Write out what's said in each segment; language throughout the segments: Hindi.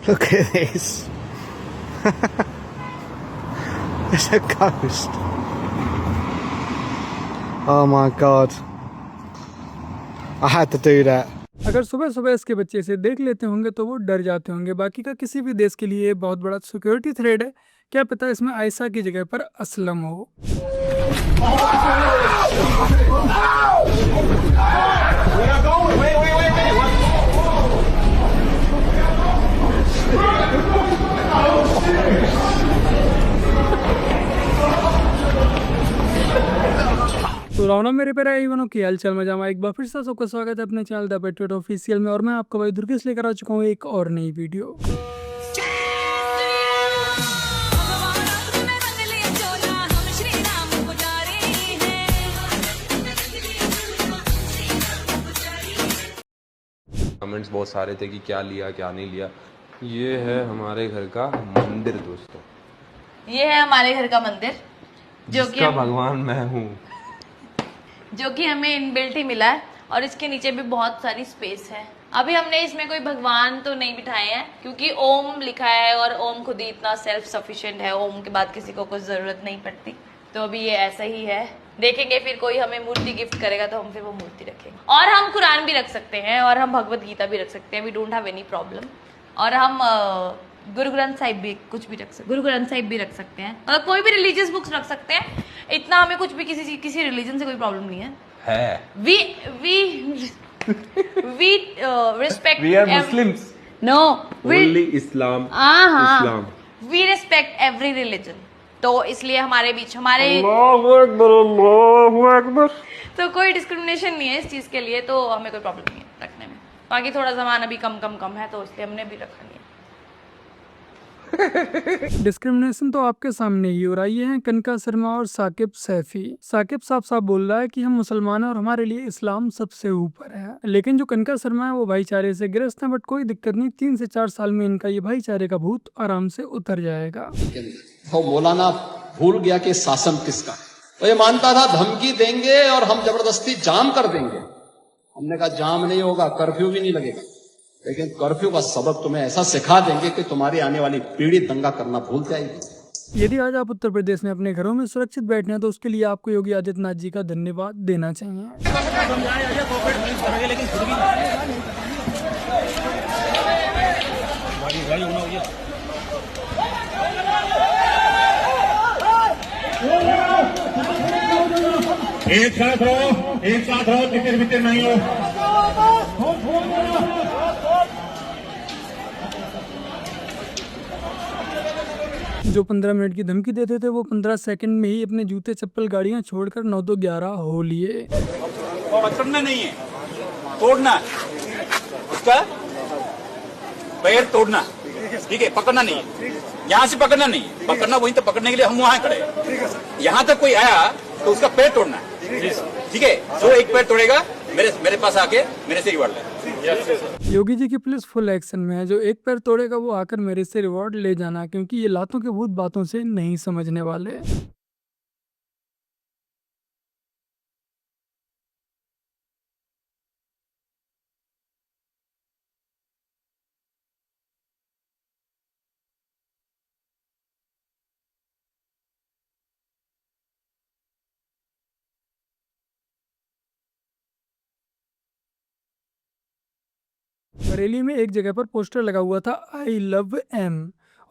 Look at this. There's a ghost. Oh my god. I had to do that. अगर सुबह सुबह इसके बच्चे इसे देख लेते होंगे तो वो डर जाते होंगे। बाकी का किसी भी देश के लिए बहुत बड़ा सिक्योरिटी थ्रेट है। क्या पता इसमें आयशा की जगह पर असलम हो। तो रावना मेरे पे आई बनो की हाल चाल मजा में एक बार फिर से सबका स्वागत है अपने चैनल द पेट्रियट ऑफिशियल में। और मैं आपका भाई दुर्गेश लेकर आ चुका हूँ एक और नई वीडियो। कमेंट्स बहुत सारे थे कि क्या लिया क्या नहीं लिया। ये है हमारे घर का मंदिर दोस्तों, ये है हमारे घर का मंदिर जो कि भगवान मैं हूँ, जो कि हमें इनबिल्ट ही मिला है। और इसके नीचे भी बहुत सारी स्पेस है। अभी हमने इसमें कोई भगवान तो नहीं बिठाए हैं क्योंकि ओम लिखा है और ओम खुद ही इतना सेल्फ सफिशिएंट है, ओम के बाद किसी को कुछ जरूरत नहीं पड़ती। तो अभी ये ऐसा ही है, देखेंगे फिर कोई हमें मूर्ति गिफ्ट करेगा तो हम फिर वो मूर्ति रखेंगे। और हम कुरान भी रख सकते हैं और हम भगवत गीता भी रख सकते हैं, we don't have any problem. और हम गुरु ग्रंथ साहिब भी कुछ भी रख सकते, गुरु ग्रंथ साहिब भी रख सकते हैं, मतलब कोई भी रिलीजियस बुक्स रख सकते हैं। इतना हमें कुछ भी किसी रिलीजन से कोई प्रॉब्लम नहीं है। We respect, we are Muslims, no only Islam, Islam, we respect every religion. तो इसलिए हमारे बीच हमारे अल्लाहु अकबर तो कोई डिस्क्रिमिनेशन नहीं है इस चीज के लिए, तो हमें कोई प्रॉब्लम नहीं है रखने में। बाकी थोड़ा सामान अभी कम है तो इसलिए हमने भी रखा नहीं है। डिस्क्रिमिनेशन तो आपके सामने ही हो रहा है। ये हैं कनका शर्मा और साकिब सैफी। साकिब साफ बोल रहा है कि हम मुसलमान हैं और हमारे लिए इस्लाम सबसे ऊपर है, लेकिन जो कनका शर्मा है वो भाईचारे से ग्रस्त है। बट कोई दिक्कत नहीं, 3 से 4 साल में इनका ये भाईचारे का भूत आराम से उतर जाएगा। तो मौलाना भूल गया कि शासन किसका। तो ये मानता था धमकी देंगे और हम जबरदस्ती जाम कर देंगे। हमने कहा जाम नहीं होगा, कर्फ्यू भी नहीं लगेगा, लेकिन कर्फ्यू का सबक तुम्हें ऐसा सिखा देंगे कि तुम्हारी आने वाली पीढ़ी दंगा करना भूल जाएगी। यदि आज आप उत्तर प्रदेश में अपने घरों में सुरक्षित बैठे हैं तो उसके लिए आपको योगी आदित्यनाथ जी का धन्यवाद देना चाहिए। एक साथ रहो, तितर बितर नहीं हो। जो 15 मिनट की धमकी देते थे वो 15 सेकंड में ही अपने जूते चप्पल गाड़ियां छोड़कर 9-2-11 हो लिए। पकड़ना नहीं है, तोड़ना, उसका पैर तोड़ना, ठीक है, पकड़ना नहीं है। यहाँ से पकड़ना नहीं है, पकड़ना वहीं तक पकड़ने के लिए हम वहाँ खड़े हैं। यहाँ तक कोई आया तो उसका पैर तोड़ना है, ठीक है। जो एक पैर तोड़ेगा मेरे पास आके मेरे से रिवॉर्ड ले। योगी जी की पुलिस फुल एक्शन में है। जो एक पैर तोड़ेगा वो आकर मेरे से रिवॉर्ड ले जाना, क्योंकि ये लातों के भूत बातों से नहीं समझने वाले। बरेली में एक जगह पर पोस्टर लगा हुआ था आई लव एम,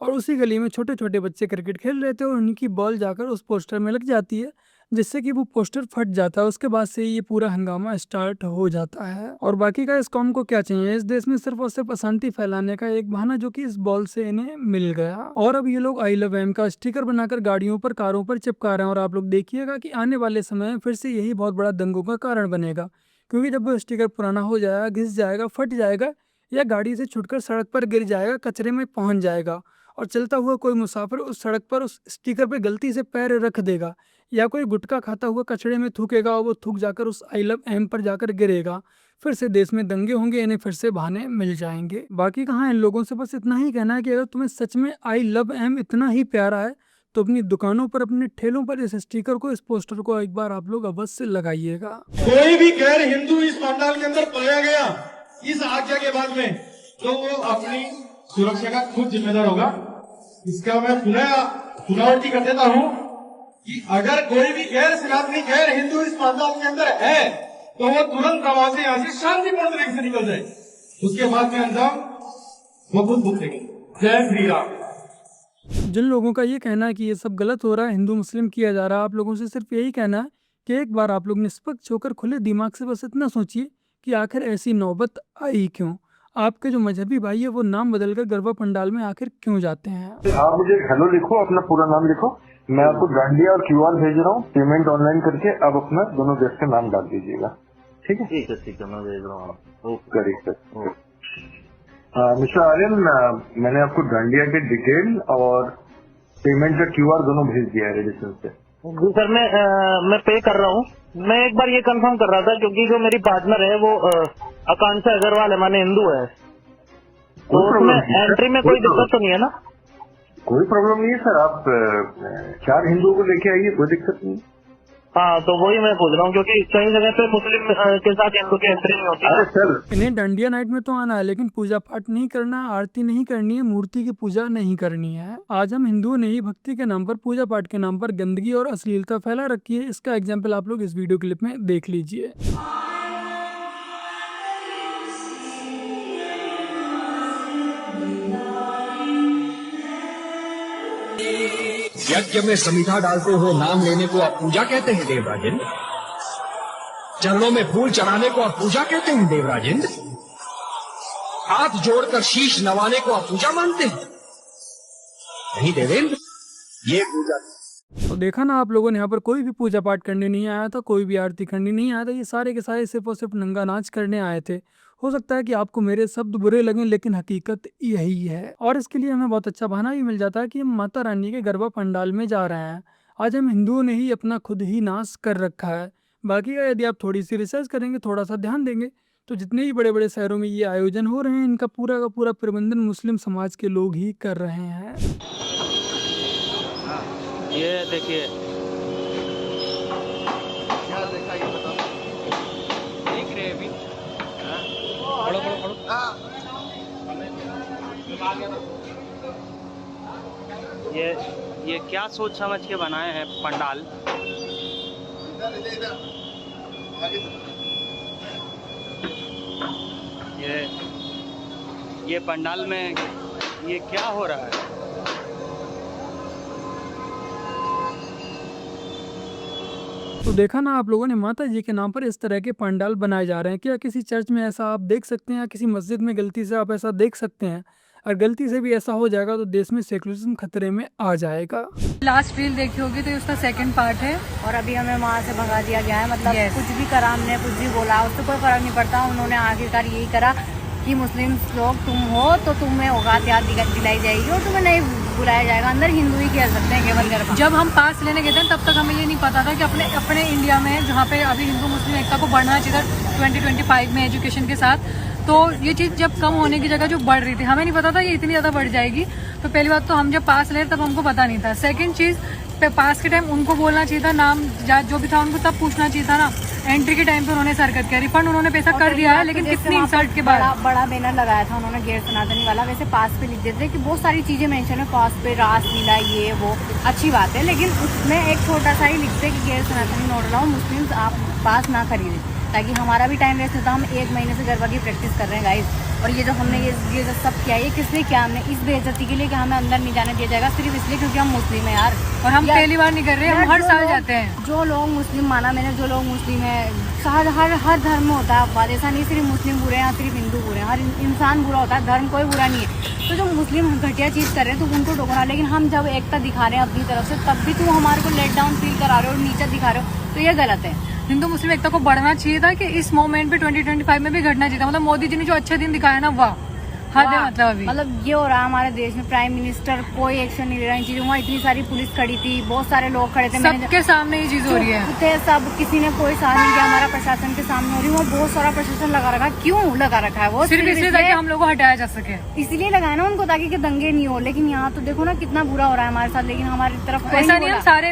और उसी गली में छोटे छोटे बच्चे क्रिकेट खेल रहे थे और उनकी बॉल जाकर उस पोस्टर में लग जाती है, जिससे कि वो पोस्टर फट जाता है। उसके बाद से ये पूरा हंगामा स्टार्ट हो जाता है। और बाकी का इस कौम को क्या चाहिए, इस देश में सिर्फ और सिर्फ अशांति फैलाने का एक बहाना जो कि इस बॉल से इन्हें मिल गया। और अब ये लोग आई लव एम का स्टिकर बनाकर गाड़ियों पर, कारों पर चिपका रहे हैं। और आप लोग देखिएगा कि आने वाले समय में फिर से यही बहुत बड़ा दंगों का कारण बनेगा, क्योंकि जब वो स्टिकर पुराना हो जाएगा, घिस जाएगा, फट जाएगा, या गाड़ी से छुटकर सड़क पर गिर जाएगा, कचरे में पहुंच जाएगा, और चलता हुआ कोई मुसाफिर उस सड़क पर उस स्टिकर पे गलती से पैर रख देगा, या कोई गुटखा खाता हुआ कचरे में थूकेगा और वो थूक जाकर उस आई लव एम पर जाकर गिरेगा, फिर से देश में दंगे होंगे, इन्हें फिर से बहाने मिल जाएंगे। बाकी कहाँ इन लोगों से बस इतना ही कहना है कि अगर तुम्हें सच में आई लव एम इतना ही प्यारा है तो अपनी दुकानों पर, अपने ठेलों पर इस स्टिकर को, इस पोस्टर को एक बार आप लोग अवश्य लगाइएगा। कोई भी गैर हिंदू इस पंडाल के अंदर पाया गया इस आज्ञा के बाद में, तो वो अपनी सुरक्षा का खुद जिम्मेदार होगा। इसका मैं पुनरावृत्ति कर देता हूँ कि अगर कोई भी गैर सनातनी गैर हिंदू इस पंडाल के अंदर है तो वो तुरंत प्रवासी यहाँ से शांतिपूर्ण तरीके से निकल जाए। उसके बाद में अंजाम वो खुद भुगतेंगे। जय श्री राम। जिन लोगों का ये कहना है कि ये सब गलत हो रहा है, हिंदू मुस्लिम किया जा रहा है, आप लोगों से सिर्फ यही कहना है कि एक बार आप लोग निष्पक्ष होकर खुले दिमाग से बस इतना सोचिए कि आखिर ऐसी नौबत आई क्यों। आपके जो मजहबी भाई है वो नाम बदलकर गरबा पंडाल में आखिर क्यों जाते हैं। आप मुझे हेलो लिखो, अपना पूरा नाम लिखो, मैं आपको डांडिया और QR भेज रहा हूँ। पेमेंट ऑनलाइन करके आप अपना दोनों देश का नाम डाल दीजिएगा। ठीक है ठीक है, मैं भेज रहा हूँ। Correct sir. मिस्टर आर्यन, मैंने आपको डांडिया के डिटेल और पेमेंट का QR दोनों भेज दिया है रजिस्टर से। जी सर, मैं पे कर रहा हूँ। मैं एक बार ये कंफर्म कर रहा था क्योंकि जो मेरी पार्टनर है वो आकांक्षा अग्रवाल है, माने हिंदू है, तो उसमें एंट्री में कोई दिक्कत तो नहीं है ना? कोई प्रॉब्लम नहीं है सर, आप 4 हिंदुओं को लेके आइए, कोई दिक्कत नहीं। हाँ, तो वही मैं पूछ रहा हूँ क्योंकि कई जगह पे मुस्लिम के साथ हिंदू की एंट्री नहीं होती। अरे सर, इन्हें डांडिया नाइट में तो आना है लेकिन पूजा पाठ नहीं करना, आरती नहीं करनी है, मूर्ति की पूजा नहीं करनी है। आज हम हिंदुओं ने ही भक्ति के नाम पर, पूजा पाठ के नाम पर गंदगी और अश्लीलता फैला रखी है। इसका एग्जाम्पल आप लोग इस वीडियो क्लिप में देख लीजिए। यज्ञ में समीठा डालते हुए नाम लेने को आप पूजा कहते हैं देवराजेंद्र? चरणों में फूल चढ़ाने को आप पूजा कहते हैं देवराजेंद्र? हाथ जोड़कर शीश नवाने को आप पूजा मानते हैं? नहीं देवेंद्र, ये पूजा। तो देखा ना आप लोगों ने, यहाँ पर कोई भी पूजा पाठ करने नहीं आया था, कोई भी आरती करने नहीं आया था। ये सारे के सारे सिर्फ और सिर्फ नंगा नाच करने आए थे। हो सकता है कि आपको मेरे शब्द बुरे लगें लेकिन हकीकत यही है। और इसके लिए हमें बहुत अच्छा बहाना भी मिल जाता है कि हम माता रानी के गरबा पंडाल में जा रहे हैं। आज हम हिंदुओं ने ही अपना खुद ही नाश कर रखा है। बाकी का यदि आप थोड़ी सी रिसर्च करेंगे, थोड़ा सा ध्यान देंगे, तो जितने भी बड़े बड़े शहरों में ये आयोजन हो रहे हैं, इनका पूरा का पूरा प्रबंधन मुस्लिम समाज के लोग ही कर रहे हैं। ये देखिए, क्या देखा ये बताओ। देख रहे अभी ये क्या सोच समझ के बनाए हैं पंडाल। ये पंडाल में ये क्या हो रहा है? तो देखा ना आप लोगों ने, माता जी के नाम पर इस तरह के पंडाल बनाए जा रहे हैं। क्या किसी चर्च में ऐसा आप देख सकते हैं या किसी मस्जिद में गलती से आप ऐसा देख सकते हैं? और गलती से भी ऐसा हो जाएगा तो देश में सेकुलरिज्म खतरे में आ जाएगा। लास्ट रील देखी होगी तो उसका सेकंड पार्ट है और अभी हमें वहाँ से भगा दिया गया है। मतलब कुछ भी करा हमने, कुछ भी बोला, उससे कोई फर्क नहीं पड़ता। उन्होंने आखिरकार यही करा कि मुस्लिम लोग तुम हो तो तुम्हें औकात याद दिलाई जाएगी और तुम्हें नहीं बुलाया जाएगा। अंदर हिंदू ही खेल सकते हैं केवल गरबा। जब हम पास लेने गए थे तब तक हमें ये नहीं पता था कि अपने इंडिया में, जहाँ पे अभी हिंदू मुस्लिम एकता को बढ़ना चाहिए था 2025 में एजुकेशन के साथ, तो ये चीज़ जब कम होने की जगह जो बढ़ रही थी, हमें नहीं पता था ये इतनी ज़्यादा बढ़ जाएगी। तो पहली बात तो हम जब पास ले तब हमको पता नहीं था। सेकंड चीज़, पास के टाइम उनको बोलना चाहिए था, नाम जो भी था उनको तब पूछना चाहिए था ना। एंट्री के टाइम पे उन्होंने हरकत किया, रिफंड उन्होंने पैसा कर दिया है, लेकिन कितनी इंसल्ट के बाद बड़ा बैनर लगाया था उन्होंने गैर सनातनी वाला। वैसे पास पे लिख देते कि बहुत सारी चीजें मेंशन है पास पे, रास लीला ये वो अच्छी बात है, लेकिन उसमें एक छोटा सा ही लिखते कि गैर सनातनी नोट लाओ, मुस्लिम आप पास ना खरीदे, ताकि हमारा भी टाइम वेस्ट होता। हम 1 महीने से गरबा की प्रैक्टिस कर रहे हैं गाइस। और ये जो हमने ये जो सब किया, ये किसने किया? हमने इस बेइज्जती के लिए कि हमें अंदर नहीं जाने दिया जाएगा, सिर्फ इसलिए क्योंकि हम मुस्लिम हैं यार। और हम पहली बार नहीं कर रहे, हम हर साल जाते हैं। जो लोग मुस्लिम, माना मैंने, जो लोग मुस्लिम है, हर धर्म में होता है अपवाद। ऐसा नहीं सिर्फ मुस्लिम बुरे हैं या सिर्फ हिंदू बुरे हैं, हर इंसान बुरा होता है, धर्म कोई बुरा नहीं है। तो जो मुस्लिम घटिया चीज़ कर रहे हैं तो उनको टोकना, लेकिन हम जब एकता दिखा रहे हैं अपनी तरफ से, तब भी तुम हमारे को लेट डाउन फील करा रहे हो और नीचा दिखा रहे हो, तो ये गलत है। हिंदू मुस्लिम एकता को बढ़ना चाहिए था कि इस मोमेंट पे 2025 में भी घटना चाहिए था। मतलब मोदी जी ने जो अच्छे दिन दिखाया ना, वाह हद है। मतलब ये हो रहा है हमारे देश में, प्राइम मिनिस्टर कोई एक्शन नहीं ले रहा इन चीजों। वहाँ इतनी सारी पुलिस खड़ी थी, बहुत सारे लोग खड़े थे, सबके सामने ये चीज हो रही है, सब किसी ने कोई साथ नहीं किया। हमारा प्रशासन के सामने हो रही है, वो बहुत सारा प्रशासन लगा रखा है। क्यों लगा रखा है? वो सिर्फ इसलिए ताकि हम लोग को हटाया जा सके, इसीलिए लगाया ना उनको, ताकि दंगे नहीं हो। लेकिन यहाँ तो देखो ना कितना बुरा हो रहा है हमारे साथ, लेकिन हमारी तरफ ऐसा नहीं। हम सारे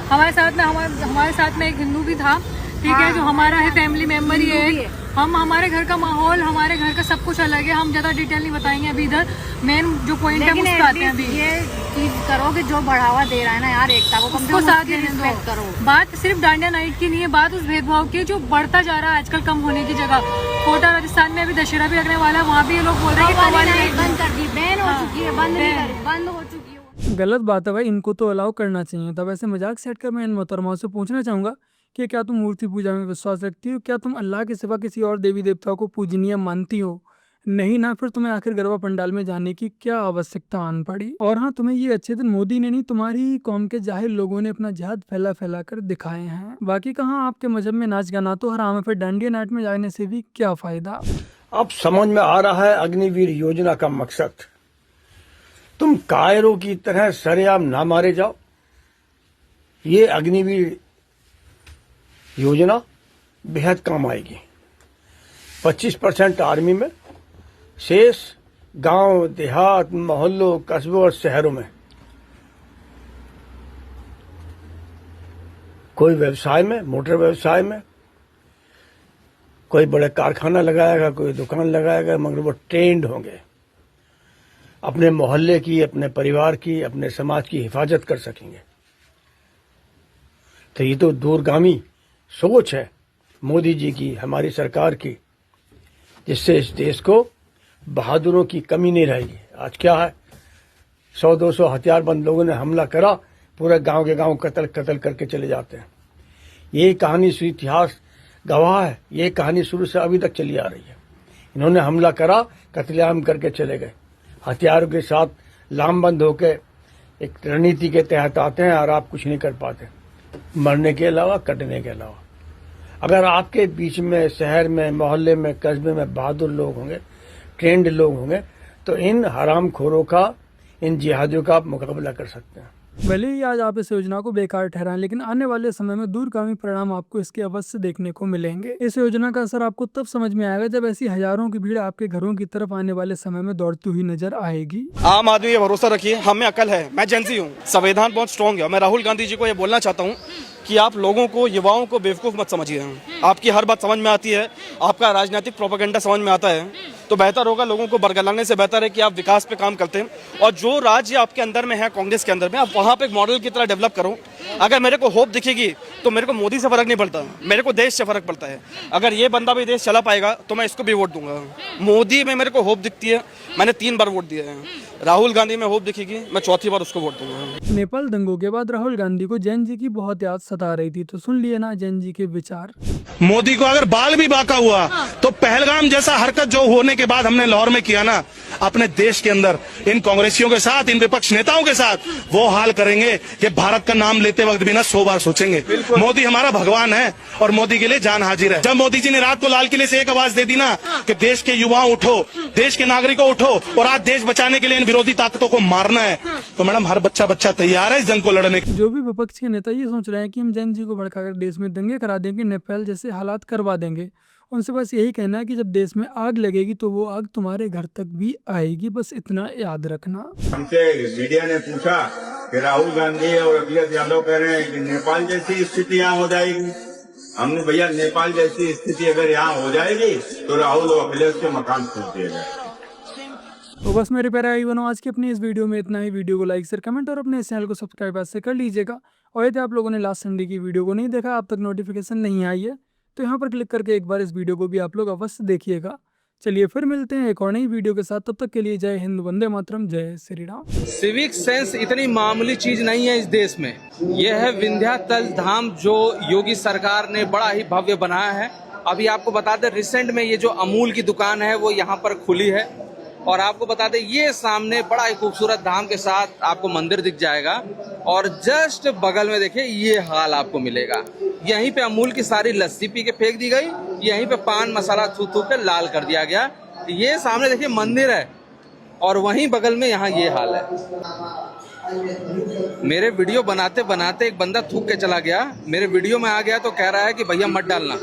हमारे साथ में एक हिंदू भी था, ठीक है, जो हमारा है फैमिली मेंबर ही है, हम हमारे घर का माहौल, हमारे घर का सब कुछ अलग है, हम ज्यादा डिटेल नहीं बताएंगे अभी। इधर मेन जो पॉइंट है वो आते हैं अभी। ये चीज करो कि जो बढ़ावा दे रहा है ना यार एकता को, कम से कम रिस्पेक्ट करो। बात सिर्फ डांडिया नाइट की नहीं है, बात उस भेदभाव की जो बढ़ता जा रहा है आजकल कम होने की जगह। कोटा राजस्थान में अभी दशहरा भी लगने वाला है, वहाँ भी ये लोग बोल रहे हैं कि कव्वाली नाइट बंद कर दी, बैन हो चुकी है, बंद हो चुकी है। गलत बात है भाई, इनको तो अलाउ करना चाहिए था। वैसे मजाक सेट कर मैं इन मोहतरमाओं से पूछना चाहूँगा कि क्या तुम मूर्ति पूजा में विश्वास रखती हो? क्या तुम अल्लाह के सिवा किसी और देवी देवताओं को पूजनीय मानती हो? नहीं ना, फिर तुम्हें आखिर गरबा पंडाल में जाने की क्या आवश्यकता आन पड़ी? और हाँ, तुम्हें ये अच्छे दिन मोदी ने नहीं, तुम्हारी ही कौम के जाहिल लोगों ने अपना जिहाद फैला फैला कर दिखाए हैं। बाकी कहाँ आपके मजहब में नाच गाना तो हराम है, फिर डांडिया नाइट में जाने से भी क्या फायदा? अब समझ में आ रहा है अग्निवीर योजना का मकसद। तुम कायरों की तरह सरेआम ना मारे जाओ। ये अग्निवीर योजना बेहद काम आएगी। 25% आर्मी में, शेष गांव देहात, मोहल्लों, कस्बों और शहरों में। कोई व्यवसाय में, मोटर व्यवसाय में, कोई बड़े कारखाना लगाएगा, कोई दुकान लगाएगा, मगर वो ट्रेंड होंगे, अपने मोहल्ले की, अपने परिवार की, अपने समाज की हिफाजत कर सकेंगे। तो ये तो दूरगामी सोच है मोदी जी की, हमारी सरकार की, जिससे इस देश को बहादुरों की कमी नहीं रहेगी। आज क्या है, 100-200 हथियारबंद लोगों ने हमला करा, पूरे गांव के गांव कत्ल करके चले जाते हैं। ये कहानी इतिहास गवाह है, ये कहानी शुरू से अभी तक चली आ रही है। इन्होंने हमला करा, कत्लेआम करके चले गए, हथियारों के साथ लामबंद होकर एक रणनीति के तहत आते हैं और आप कुछ नहीं कर पाते, मरने के अलावा, कटने के अलावा। अगर आपके बीच में, शहर में, मोहल्ले में, कस्बे में बहादुर लोग होंगे, ट्रेंड लोग होंगे, तो इन हरामखोरों का, इन जिहादियों का आप मुकाबला कर सकते हैं। भले ही आज आप इस योजना को बेकार ठहराएं, लेकिन आने वाले समय में दूरगामी परिणाम आपको इसके अवश्य देखने को मिलेंगे। इस योजना का असर आपको तब समझ में आएगा जब ऐसी हजारों की भीड़ आपके घरों की तरफ आने वाले समय में दौड़ती हुई नजर आएगी। आम आदमी पे भरोसा रखिए, हमें अकल है। मैं जेंजी हूँ, संविधान बहुत स्ट्रॉन्ग है। मैं राहुल गांधी जी को ये बोलना चाहता हूँ कि आप लोगों को, युवाओं को बेवकूफ़ मत समझिए। आपकी हर बात समझ में आती है, आपका राजनीतिक प्रोपेगेंडा समझ में आता है, तो बेहतर होगा, लोगों को बरगलाने से बेहतर है कि आप विकास पे काम करते हैं। और जो राज्य आपके अंदर में है, कांग्रेस के अंदर में, आप वहाँ पे एक मॉडल की तरह डेवलप करो। अगर मेरे को होप दिखेगी तो मेरे को मोदी से फर्क नहीं पड़ता, मेरे को देश से फर्क पड़ता है। अगर ये बंदा भी देश चला पाएगा तो मैं इसको भी वोट दूंगा। मोदी में मेरे को होप दिखती है, मैंने 3 बार वोट दिए हैं। राहुल गांधी में होप दिखेगी, मैं 4थी बार उसको वोट दूंगा। नेपाल दंगों के बाद राहुल गांधी को जैन जी की बहुत याद सता रही थी, तो सुन लिए ना जैन जी के विचार। मोदी को अगर बाल भी बाका हुआ तो पहलगाम जैसा हरकत जो होने के बाद हमने लाहौर में किया ना, अपने देश के अंदर इन कांग्रेसियों के साथ, इन विपक्ष नेताओं के साथ वो हाल करेंगे कि भारत का नाम लेते वक्त भी ना 100 बार सोचेंगे। मोदी हमारा भगवान है और मोदी के लिए जान हाजिर है। जब मोदी जी ने रात को लाल किले से एक आवाज दे दी ना कि देश के युवाओं उठो, देश के नागरिकों उठो और आज देश बचाने के लिए इन विरोधी ताकतों को मारना है, तो मैडम हर बच्चा तैयार है इस जंग को लड़ने के। जो भी विपक्ष के नेता ये सोच रहे हैं कि हम जैन जी को भड़काकर देश में दंगे करा देंगे, नेपाल जैसे हालात करवा देंगे, उनसे बस यही कहना है कि जब देश में आग लगेगी तो वो आग तुम्हारे घर तक भी आएगी, बस इतना याद रखना। हमसे मीडिया ने पूछा कि राहुल गांधी और अखिलेश यादव कह रहे हैं कि नेपाल जैसी स्थिति यहाँ हो जाएगी। हमने भैया नेपाल जैसी स्थिति अगर यहाँ हो जाएगी तो राहुल और अखिलेश के मकान फूट दिए गए। तो बस मेरे प्यारे भाई बहनों, आज की अपनी इस वीडियो में इतना ही। वीडियो को लाइक शेयर कमेंट और अपने इस चैनल को सब्सक्राइब ऐसे कर लीजिएगा। और यदि आप लोगों ने लास्ट संडे की वीडियो को नहीं देखा, अब तक नोटिफिकेशन नहीं आई है, तो यहाँ पर क्लिक करके एक बार इस वीडियो को भी आप लोग अवश्य देखिएगा। चलिए फिर मिलते हैं एक और नई वीडियो के साथ, तब तक के लिए जय हिंद, वंदे मातरम, जय श्री राम। सिविक सेंस इतनी मामूली चीज नहीं है इस देश में। यह है विंध्याचल धाम जो योगी सरकार ने बड़ा ही भव्य बनाया है। अभी आपको बता दें, रिसेंट में ये जो अमूल की दुकान है वो यहाँ पर खुली है। और आपको बता दें, ये सामने बड़ा ही खूबसूरत धाम के साथ आपको मंदिर दिख जाएगा। और जस्ट बगल में देखिए ये हाल आपको मिलेगा। यहीं पे अमूल की सारी लस्सी पी के फेंक दी गई, यहीं पे पान मसाला थू के लाल कर दिया गया। ये सामने देखिए मंदिर है और वहीं बगल में यहाँ ये हाल है। मेरे वीडियो बनाते बनाते एक बंदा थूक के चला गया, मेरे वीडियो में आ गया तो कह रहा है कि भैया मत डालना।